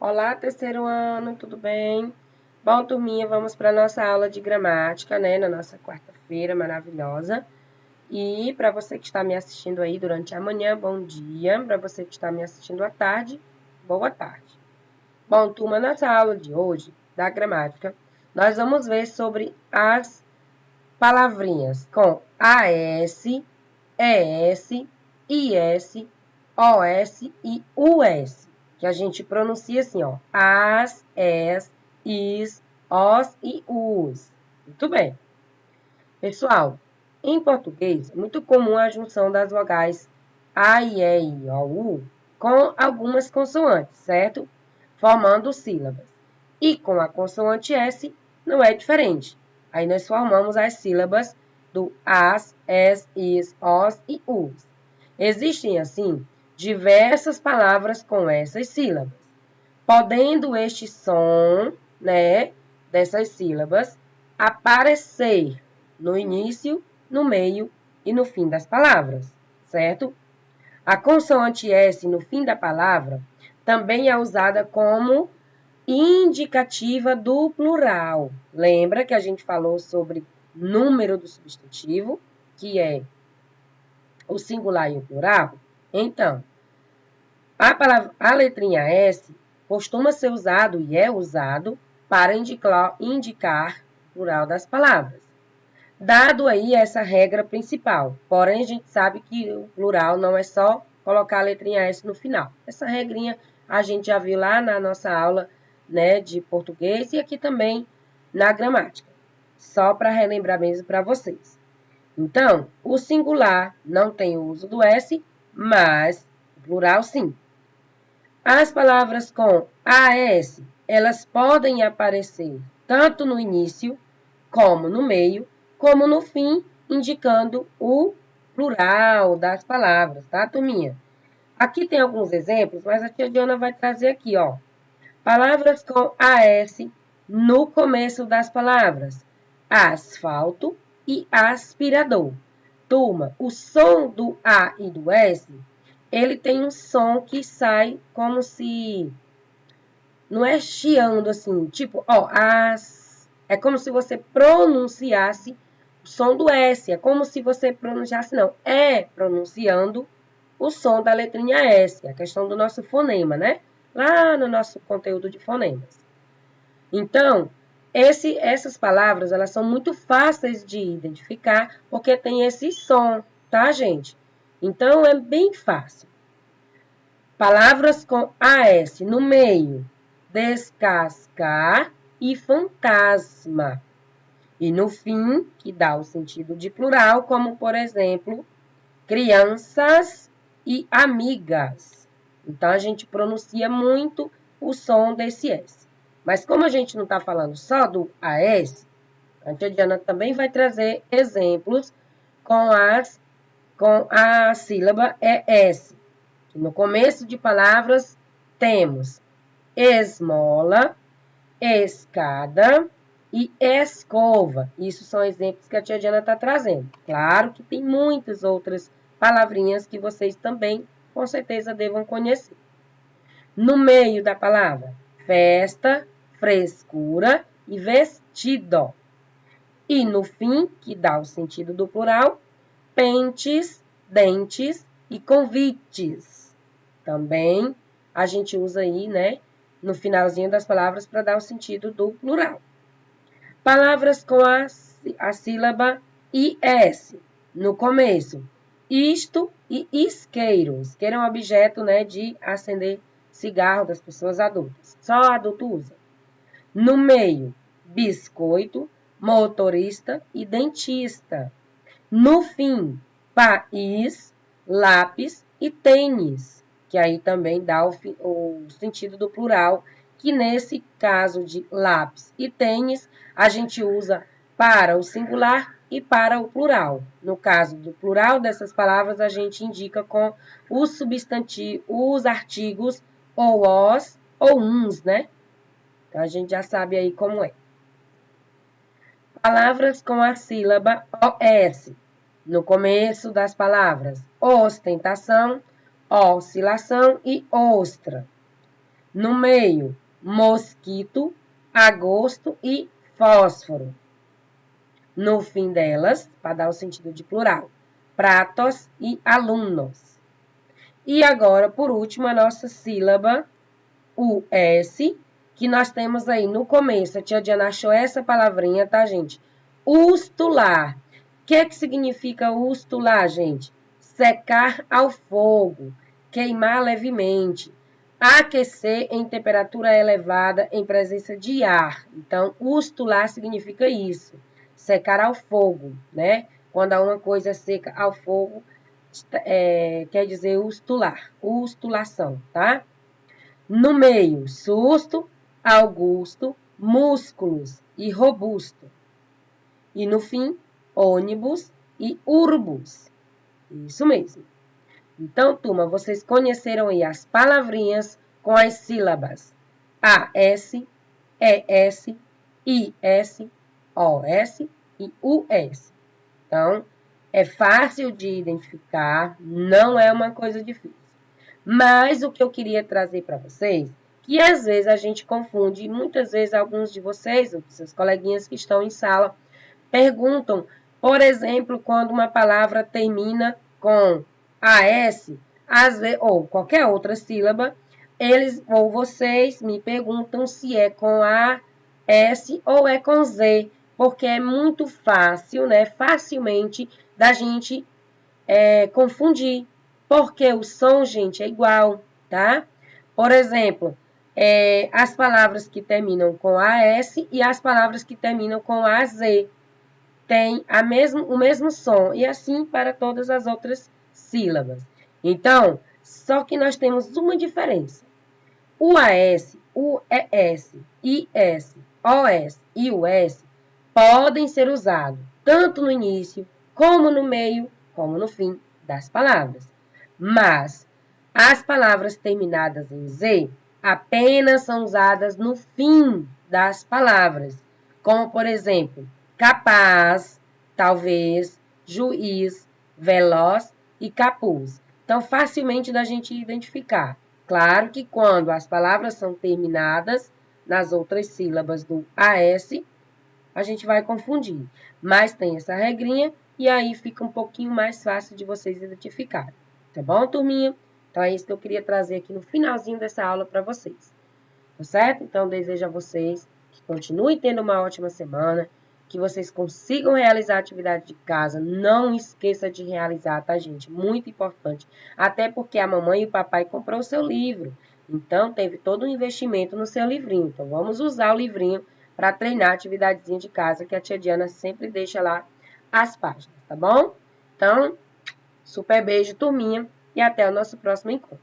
Olá, terceiro ano, tudo bem? Bom, turminha, vamos para a nossa aula de gramática, né? Na nossa quarta-feira maravilhosa. E para você que está me assistindo aí durante a manhã, bom dia. Para você que está me assistindo à tarde, boa tarde. Bom, turma, nessa aula de hoje, da gramática, nós vamos ver sobre as palavrinhas com AS, ES, IS, OS e US, que a gente pronuncia assim, ó, as, es, is, os e us. Muito bem. Pessoal, em português, é muito comum a junção das vogais A, I, E, I, O, U com algumas consoantes, certo? Formando sílabas. E com a consoante S não é diferente. Aí nós formamos as sílabas do as, es, is, os e us. Existem, assim, diversas palavras com essas sílabas, podendo este som, né, dessas sílabas aparecer no início, no meio e no fim das palavras, certo? A consoante S no fim da palavra também é usada como indicativa do plural. Lembra que a gente falou sobre número do substantivo, que é o singular e o plural? Então, a letrinha S costuma ser usado e é usado para indicar o plural das palavras. Dado aí essa regra principal, porém a gente sabe que o plural não é só colocar a letrinha S no final. Essa regrinha a gente já viu lá na nossa aula, né, de português e aqui também na gramática. Só para relembrar mesmo para vocês. Então, o singular não tem o uso do S, mas o plural sim. As palavras com AS, elas podem aparecer tanto no início, como no meio, como no fim, indicando o plural das palavras, tá, turminha? Aqui tem alguns exemplos, mas a tia Diana vai trazer aqui, ó. Palavras com AS no começo das palavras. Asfalto e aspirador. Turma, o som do A e do S, ele tem um som que sai como se... Não é chiando assim, tipo, ó, as... É como se você pronunciasse o som do S. É como se você pronunciasse, não. É pronunciando o som da letrinha S. A questão do nosso fonema, né? Lá no nosso conteúdo de fonemas. Então, essas palavras, elas são muito fáceis de identificar, porque tem esse som, tá, gente? Então, é bem fácil. Palavras com AS no meio, descascar e fantasma. E no fim, que dá o sentido de plural, como, por exemplo, crianças e amigas. Então, a gente pronuncia muito o som desse S. Mas como a gente não está falando só do AS, a tia Diana também vai trazer exemplos com a sílaba ES. No começo de palavras, temos esmola, escada e escova. Isso são exemplos que a tia Diana está trazendo. Claro que tem muitas outras palavrinhas que vocês também, com certeza, devam conhecer. No meio da palavra, festa, frescura e vestido. E no fim, que dá o sentido do plural, pentes, dentes e convites. Também a gente usa aí, né, no finalzinho das palavras para dar o sentido do plural. Palavras com a sílaba IS no começo. Isto e isqueiro. Isqueiro é um objeto, né, de acender cigarro das pessoas adultas. Só adulto usa. No meio, biscoito, motorista e dentista. No fim, país, lápis e tênis, que aí também dá o sentido do plural, que nesse caso de lápis e tênis, a gente usa para o singular e para o plural. No caso do plural dessas palavras, a gente indica com os substantivos, os artigos ou os ou uns, né? Então, a gente já sabe aí como é. Palavras com a sílaba OS no começo das palavras. Ostentação, oscilação e ostra. No meio, mosquito, agosto e fósforo. No fim delas, para dar o sentido de plural, pratos e alunos. E agora, por último, a nossa sílaba, o S, que nós temos aí no começo. A tia Diana achou essa palavrinha, tá, gente? Ustular. O que significa ustular, gente? Secar ao fogo, queimar levemente, aquecer em temperatura elevada em presença de ar. Então, ustular significa isso, secar ao fogo, né? Quando uma coisa é seca ao fogo, quer dizer ustular, ustulação, tá? No meio, susto, augusto, músculos e robusto. E no fim, ônibus e urbus. Isso mesmo. Então, turma, vocês conheceram aí as palavrinhas com as sílabas AS, ES, IS, OS e US. Então, é fácil de identificar, não é uma coisa difícil. Mas o que eu queria trazer para vocês, que às vezes a gente confunde, e muitas vezes alguns de vocês, ou seus coleguinhas que estão em sala, perguntam, por exemplo, quando uma palavra termina com AS, ou qualquer outra sílaba, eles ou vocês me perguntam se é com AS ou é com Z, porque é muito fácil, né? Facilmente da gente confundir, porque o som, gente, é igual, tá? Por exemplo, as palavras que terminam com AS e as palavras que terminam com AZ têm o mesmo som, e assim para todas as outras sílabas. Então, só que nós temos uma diferença. O AS, o ES, IS, OS e o S podem ser usados tanto no início, como no meio, como no fim das palavras. Mas as palavras terminadas em Z apenas são usadas no fim das palavras, como, por exemplo, capaz, talvez, juiz, veloz e capuz. Então, facilmente da gente identificar. Claro que quando as palavras são terminadas nas outras sílabas do AS, a gente vai confundir. Mas tem essa regrinha e aí fica um pouquinho mais fácil de vocês identificarem. Tá bom, turminha? Então, é isso que eu queria trazer aqui no finalzinho dessa aula para vocês. Tá certo? Então, desejo a vocês que continuem tendo uma ótima semana, que vocês consigam realizar a atividade de casa. Não esqueça de realizar, tá, gente? Muito importante. Até porque a mamãe e o papai comprou o seu livro. Então, teve todo um investimento no seu livrinho. Então, vamos usar o livrinho para treinar a atividadezinha de casa que a tia Diana sempre deixa lá as páginas, tá bom? Então, super beijo, turminha, e até o nosso próximo encontro.